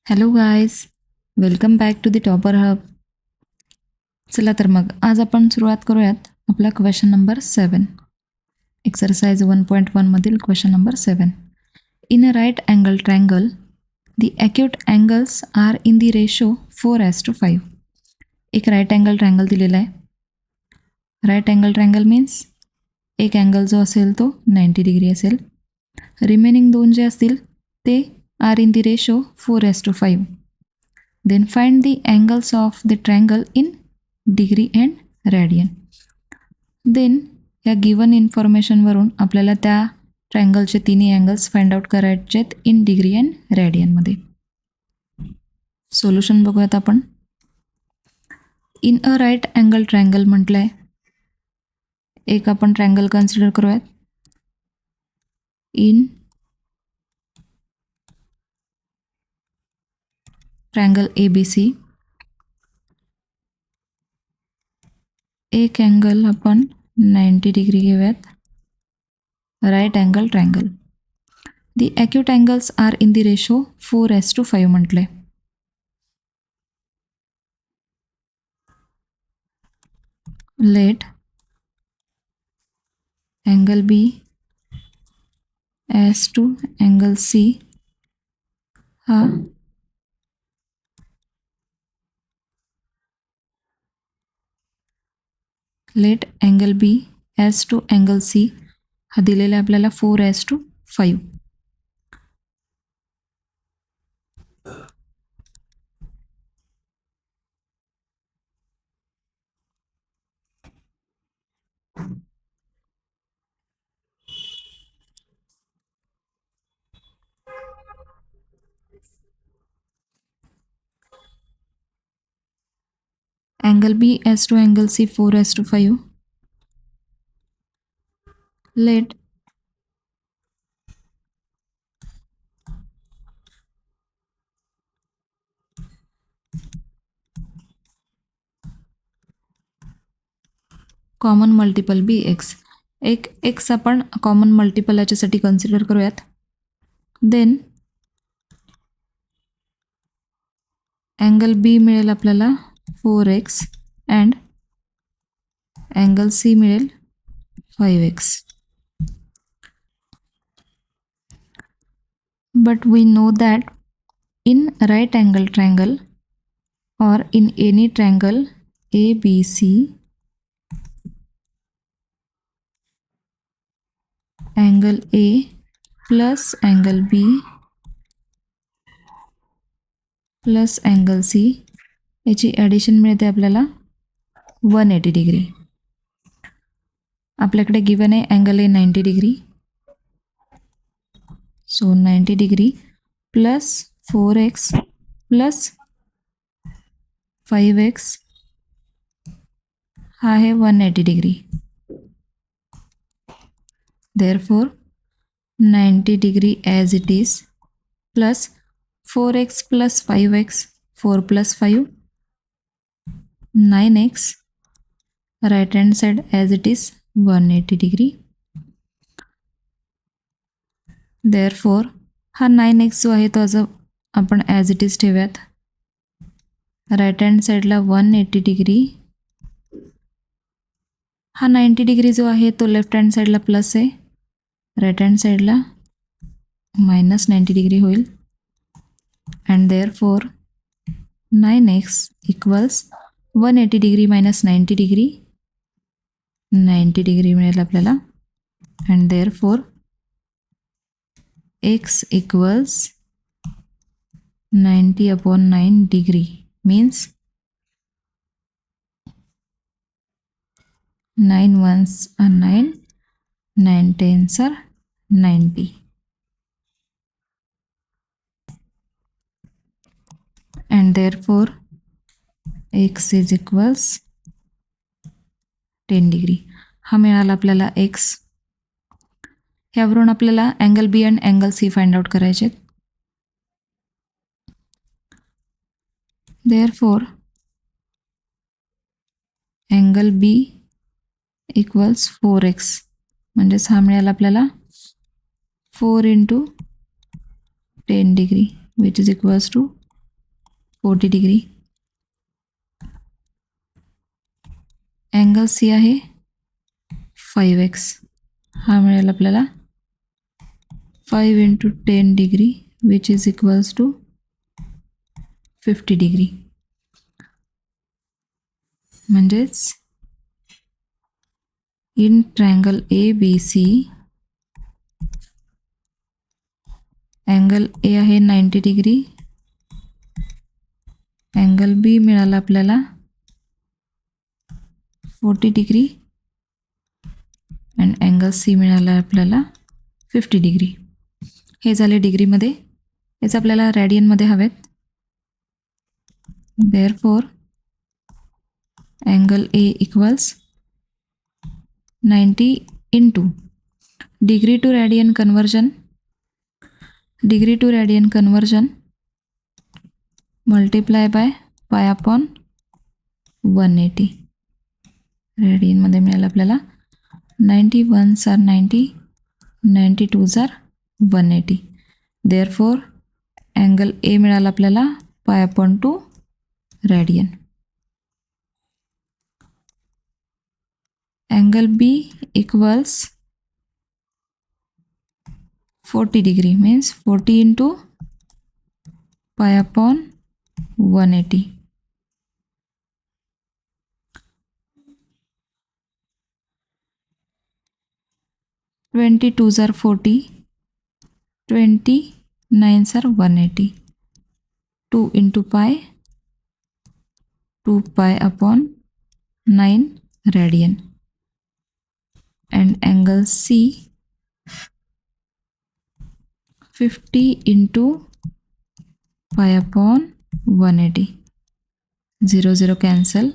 Hello guys, welcome back to the topper hub. चला तर मग आज आपण सुरुवात करूयात आपला क्वेश्चन नंबर 7. एक्सरसाइज 1.1मधील question number 7. In a right angle triangle the acute angles are in the ratio 4:5. एक राईट अँगल ट्रायंगल दिलेला आहे. राईट अँगल ट्रायंगल मीन्स एक अँगल जो असेल तो 90 डिग्री असेल. रिमेनिंग दोन जे असतील ते R in the ratio 4:5. Then find the angles of the triangle in degree and radian. Then या गिवन इन्फॉर्मेशनवरून आपल्याला त्या ट्रायंगलचे तिन्ही अँगल्स फाइंड आउट करायचे आहेत इन डिग्री अँड रॅडियनमध्ये. सोल्युशन बघूयात आपण. In a right angle triangle म्हटलं आहे. एक आपण ट्रायंगल कन्सिडर करूयात. इन ट्रायंगल ABC एक अँगल आपण 90 डिग्री घेऊयात. Right angle triangle. The acute angles are in the ratio 4:5 म्हटले. Let angle B as to angle C हा let angle B as to angle C हा दिलेला आपल्याला 4:5. Angle B as to angle C 4:5. Late common multiple BX. एक x आपण common multiple याच्यासाठी consider करूयात. Then angle B मिळेल आपल्याला 4x अँड अँगल C मिळेल 5x. But we know that in right angle triangle or in any triangle ABC, angle A plus angle B plus angle C याची addition मिळते आपल्याला 180 degree. आपल्याकडे given आहे angle A 90 degree. So 90 degree plus 4x plus 5x हा आहे 180 degree. Therefore 90 degree as it is plus 4x plus 5x 4 plus 5 9x right hand side as it is 180 degree. Therefore हा 9x जो आहे तो आपण as it is ठेवूयात. Right hand साईडला 180 degree. हा 90 डिग्री जो आहे तो लेफ्ट हँड साईडला प्लस आहे. राईट हँड साईडला -90 डिग्री होईल. And therefore 9x equals 180 degree minus 90 degree 90 degree मिळेल आपल्याला. And therefore x equals 90/9 degree means 9 ones are 9, 9 tens are 90. And therefore x is equals 10 degree. हा मिळाला आपल्याला x. ह्यावरून आपल्याला अँगल B आणि अँगल C फाइंड आउट करायचे. Therefore angle B equals 4x म्हणजेच हा मिळाला आपल्याला 4 × 10 degree which is equals to 40 degree. Angle C आहे 5x. हा मिळेल आपल्याला 5 × 10 degree which is equals to 50 degree. म्हणजेच in triangle ABC angle A आहे 90 डिग्री. अँगल बी मिळाला आपल्याला 40 डिग्री अँड अँगल सी मिळाला आपल्याला 50 डिग्री. हे झाले डिग्रीमध्ये. हेच आपल्याला रॅडियनमध्ये हवेत. Therefore angle A equals 90 × degree to radian conversion. Degree to radian conversion multiply by pi upon 180. रॅडियनमध्ये मिळालं आपल्याला 90 1s are 90, 90 2s are 180. Therefore angle ए मिळाला आपल्याला पाय अपॉन 2 रॅडियन. अँगल बी इक्वल्स 40 डिग्री मीन्स 40 × पाय upon 180. Twenty 2s are 40, 20 9s are 180. 2 × पाय 2 pi upon 9 radian. And angle C 50 × पाय upon 180. 0 0 cancel.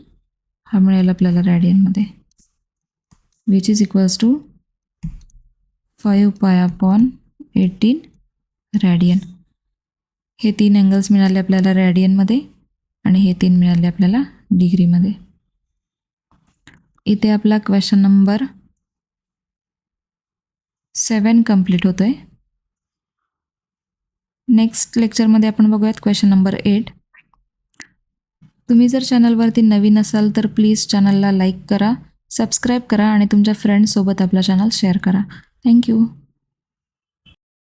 हा मिळेल आपल्याला रॅडियनमध्ये which is equals to 5 pi upon 18 radian. हे 3 अँगल्स मिळाले आपल्याला रॅडियनमध्ये आणि हे 3 मिळाले आपल्याला डिग्रीमध्ये. इथे आपला क्वेश्चन नंबर 7 कंप्लीट होतो आहे. नेक्स्ट लेक्चरमध्ये आपण बघूयात क्वेश्चन नंबर 8. तुम्ही जर चॅनलवरती नवीन असाल तर प्लीज चॅनलला लाईक करा, सबस्क्राईब करा आणि तुमच्या फ्रेंड्ससोबत आपला चॅनल शेअर करा. थँक्यू.